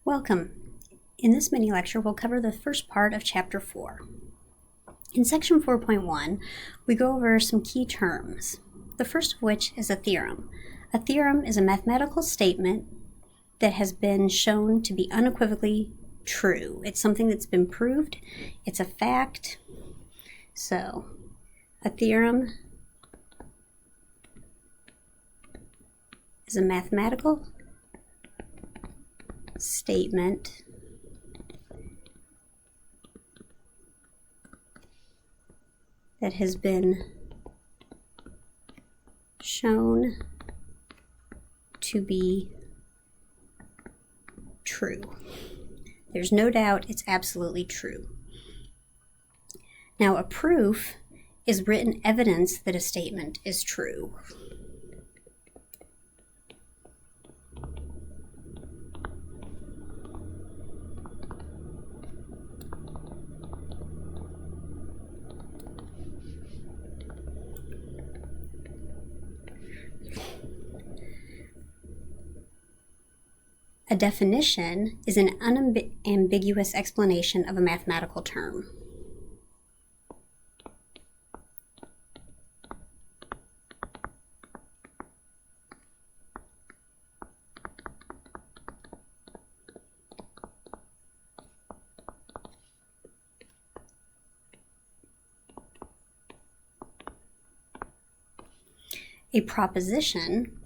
Welcome. In this mini lecture, we'll cover the first part of Chapter 4. In Section 4.1, we go over some key terms, the first of which is a theorem. A theorem is a mathematical statement that has been shown to be unequivocally true. It's something that's been proved. It's a fact. So, a theorem is a mathematical statement that has been shown to be true. There's no doubt it's absolutely true. Now, a proof is written evidence that a statement is true. A definition is an unambiguous explanation of a mathematical term. A proposition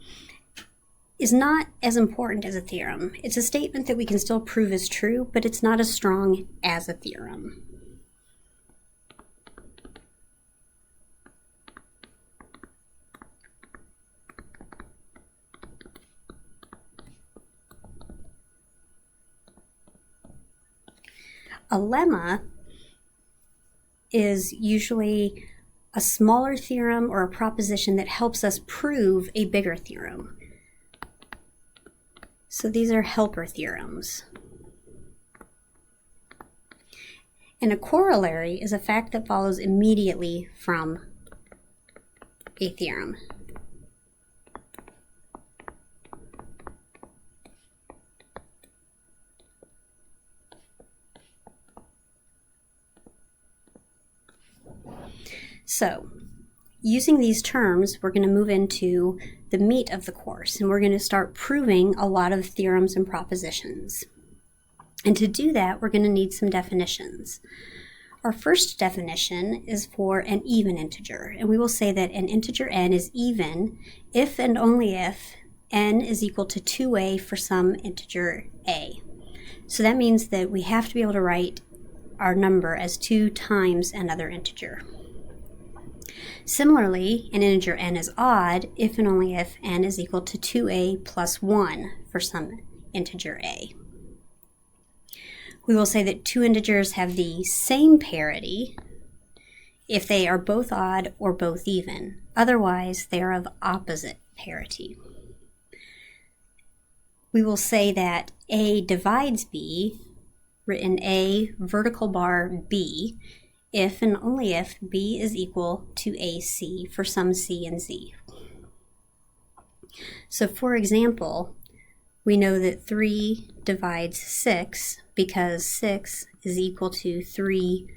is not as important as a theorem. It's a statement that we can still prove is true, but it's not as strong as a theorem. A lemma is usually a smaller theorem or a proposition that helps us prove a bigger theorem. So these are helper theorems. And a corollary is a fact that follows immediately from a theorem. So, using these terms, we're going to move into the meat of the course, and we're going to start proving a lot of theorems and propositions. And to do that, we're going to need some definitions. Our first definition is for an even integer, and we will say that an integer n is even if and only if n is equal to 2a for some integer a. So that means that we have to be able to write our number as 2 times another integer. Similarly, an integer n is odd if and only if n is equal to 2a plus 1 for some integer a. We will say that two integers have the same parity if they are both odd or both even. Otherwise, they are of opposite parity. We will say that a divides b, written a vertical bar b, if and only if b is equal to ac for some c and z. So for example, we know that 3 divides 6 because 6 is equal to 3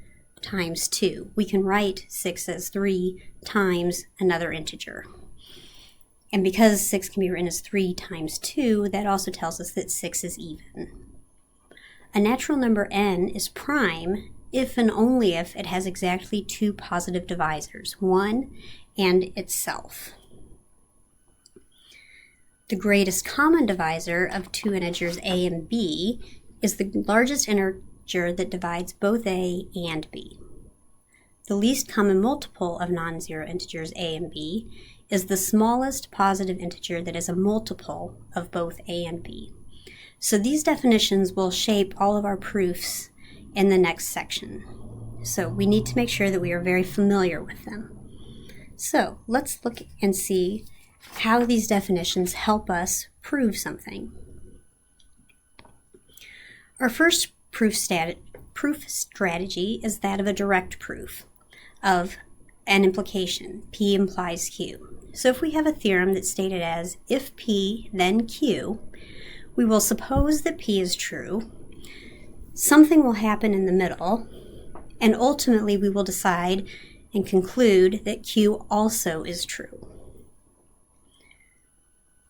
times 2. We can write 6 as 3 times another integer. And because 6 can be written as 3 times 2, that also tells us that 6 is even. A natural number n is prime if and only if it has exactly 2 positive divisors, 1 and itself. The greatest common divisor of two integers a and b is the largest integer that divides both a and b. The least common multiple of non-zero integers a and b is the smallest positive integer that is a multiple of both a and b. So these definitions will shape all of our proofs in the next section. So we need to make sure that we are very familiar with them. So let's look and see how these definitions help us prove something. Our first proof strategy is that of a direct proof of an implication. P implies Q. So if we have a theorem that's stated as if P then Q, we will suppose that P is true. Something will happen in the middle, and ultimately we will decide and conclude that Q also is true.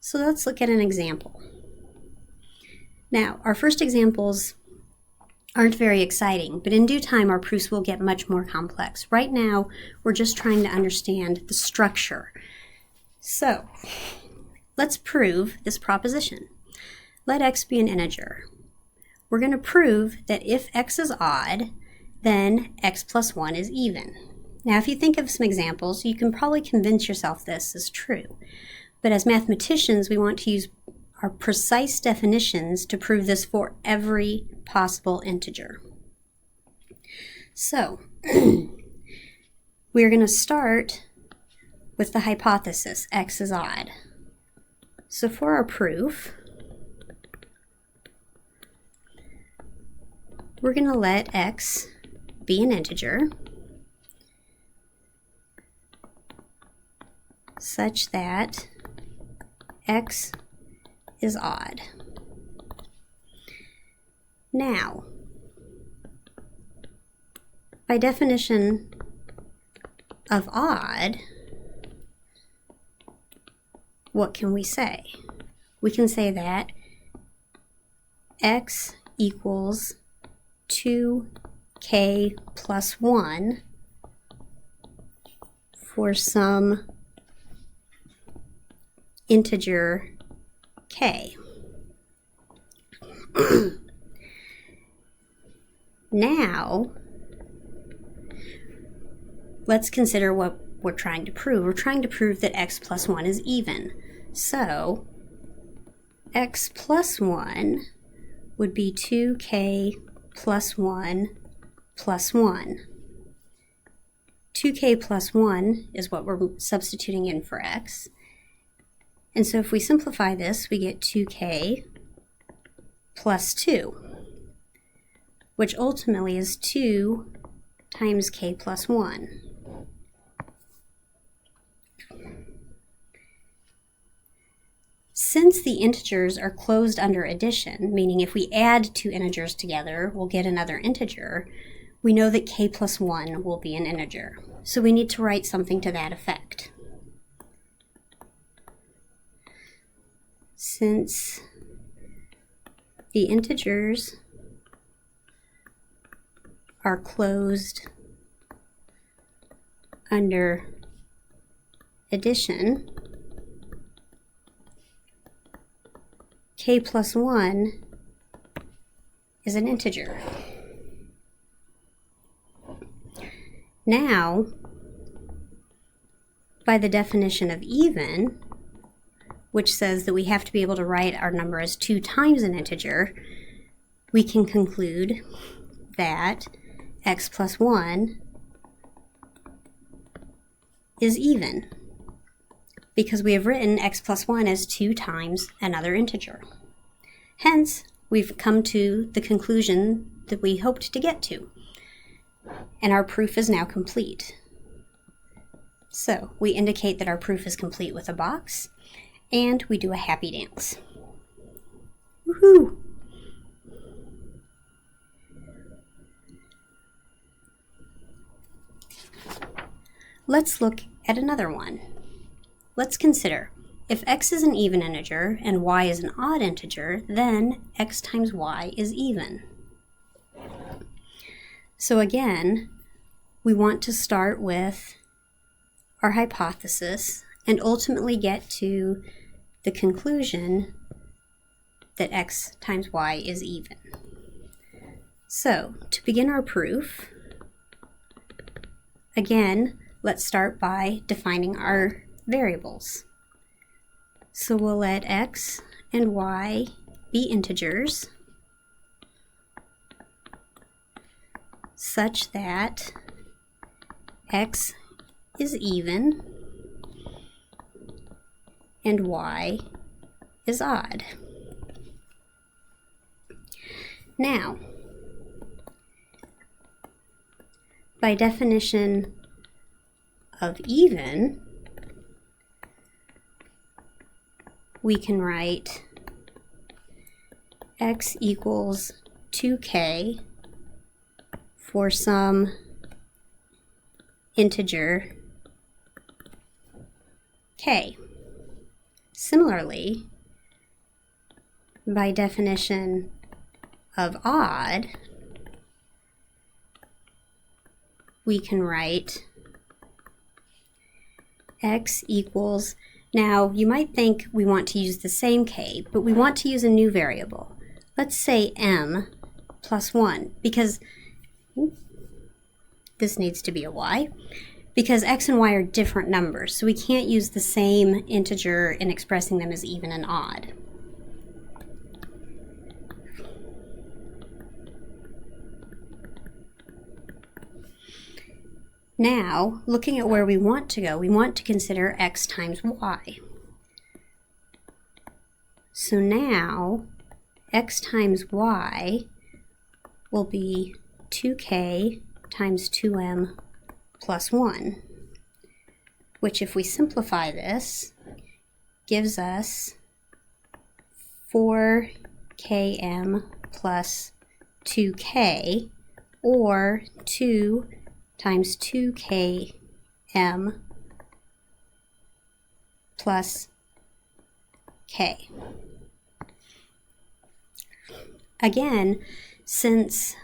So let's look at an example. Now, our first examples aren't very exciting, but in due time our proofs will get much more complex. Right now, we're just trying to understand the structure. So, let's prove this proposition. Let x be an integer. We're going to prove that if x is odd, then x plus 1 is even. Now, if you think of some examples, you can probably convince yourself this is true. But as mathematicians, we want to use our precise definitions to prove this for every possible integer. So, we're going to start with the hypothesis, x is odd. So for our proof, we're going to let x be an integer such that x is odd. Now, by definition of odd, what can we say? We can say that x equals 2k plus 1 for some integer k. Now, let's consider what we're trying to prove. We're trying to prove that x plus 1 is even. So, x plus 1 would be 2k plus 1 plus 1. 2k plus 1 is what we're substituting in for x. And so if we simplify this, we get 2k plus 2, which ultimately is 2 times k plus 1. Since the integers are closed under addition, meaning if we add two integers together, we'll get another integer, we know that k plus 1 will be an integer. So we need to write something to that effect. Since the integers are closed under addition, k plus 1 is an integer. Now, by the definition of even, which says that we have to be able to write our number as 2 times an integer, we can conclude that x plus 1 is even, because we have written x plus 1 as 2 times another integer. Hence, we've come to the conclusion that we hoped to get to, and our proof is now complete. So, we indicate that our proof is complete with a box, and we do a happy dance. Woohoo! Let's look at another one. Let's consider, if x is an even integer and y is an odd integer, then x times y is even. So again, we want to start with our hypothesis and ultimately get to the conclusion that x times y is even. So, to begin our proof, again, let's start by defining our variables. So we'll let x and y be integers such that x is even and y is odd. Now, by definition of even, we can write x equals 2k for some integer k. Similarly, by definition of odd, we can write x equals, now you might think we want to use the same k, but we want to use a new variable. Let's say m plus 1, because this needs to be a y, because x and y are different numbers, so we can't use the same integer in expressing them as even and odd. Now, looking at where we want to go, we want to consider x times y. So now, x times y will be 2k times 2m plus 1, which if we simplify this, gives us 4km plus 2k, or 2 times 2km plus k. Again, since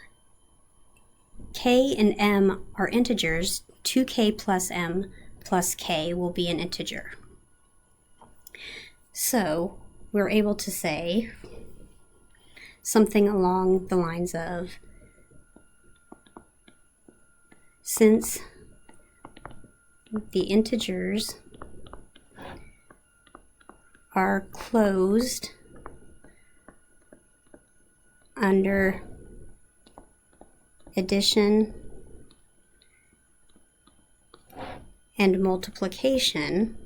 k and m are integers, 2k plus m plus k will be an integer. So we're able to say something along the lines of, since the integers are closed under addition and multiplication,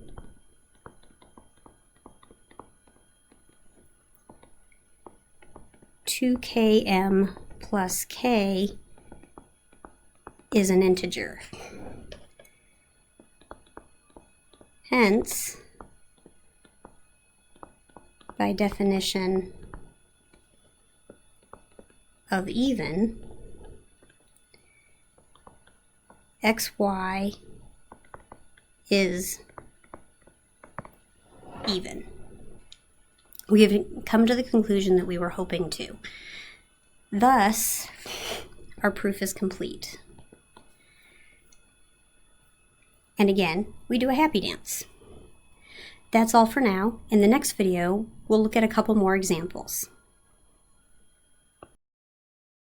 two km plus k is an integer. Hence, by definition of even, xy is even. We have come to the conclusion that we were hoping to. Thus, our proof is complete. And again, we do a happy dance. That's all for now. In the next video, we'll look at a couple more examples.